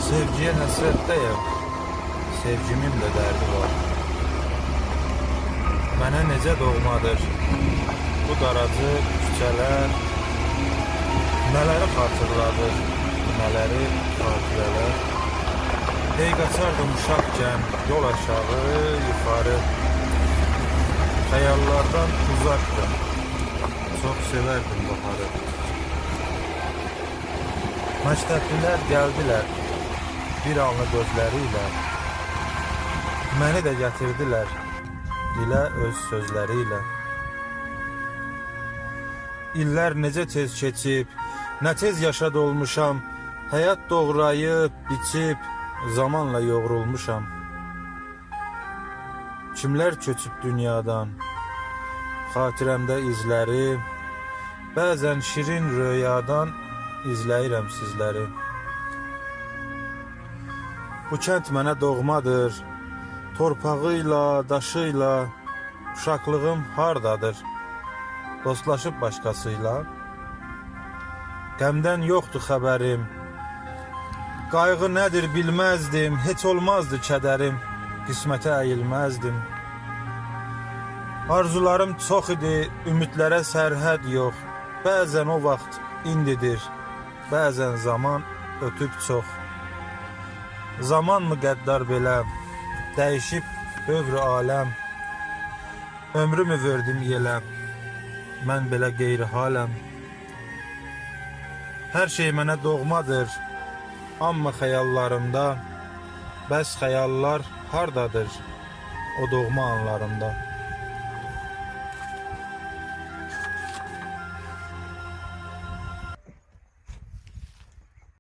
Sevgiye həsrətdəyəm, sevgimin də dərdi var. Mənə necə doğmadır bu daracı küçələr, nələri xatırladır, nələri xatirələr. Hey qaçardım uşaqkən yol aşağı, yuxarı, xəyallardan uzaqdım, çox sevərdim baharı. Məktəblilər gəldilər bir anlı gözləriylə, məni də gətirdilər dilə öz sözləriylə. İllər necə tez keçib, nə tez yaşa dolmuşam, həyat doğrayıb, biçib, zamanla yoğrulmuşam. Kimlər köçüb dünyadan, xatirəmdə izləri, bəzən şirin röyadan izləyirəm sizləri. Bu kənd mənə doğmadır, torpağıyla, daşıyla, uşaqlığım hardadır, dostlaşıb başqasıyla. Qəmdən yoxdur xəbərim, qayğı nədir bilməzdim, heç olmazdı kədərim, qismətə əyilməzdim. Arzularım çox idi, ümidlərə sərhəd yox, bəzən o vaxt indidir, bəzən zaman ötüb çox. Zaman mı qəddar belə, dəyişib dövr aləm, ömrümü verdim yelə, mən belə qeyri-haləm. Hər şey mənə doğmadır, amma xəyallarımda, bəs xəyallar hardadır o doğma anlarımda?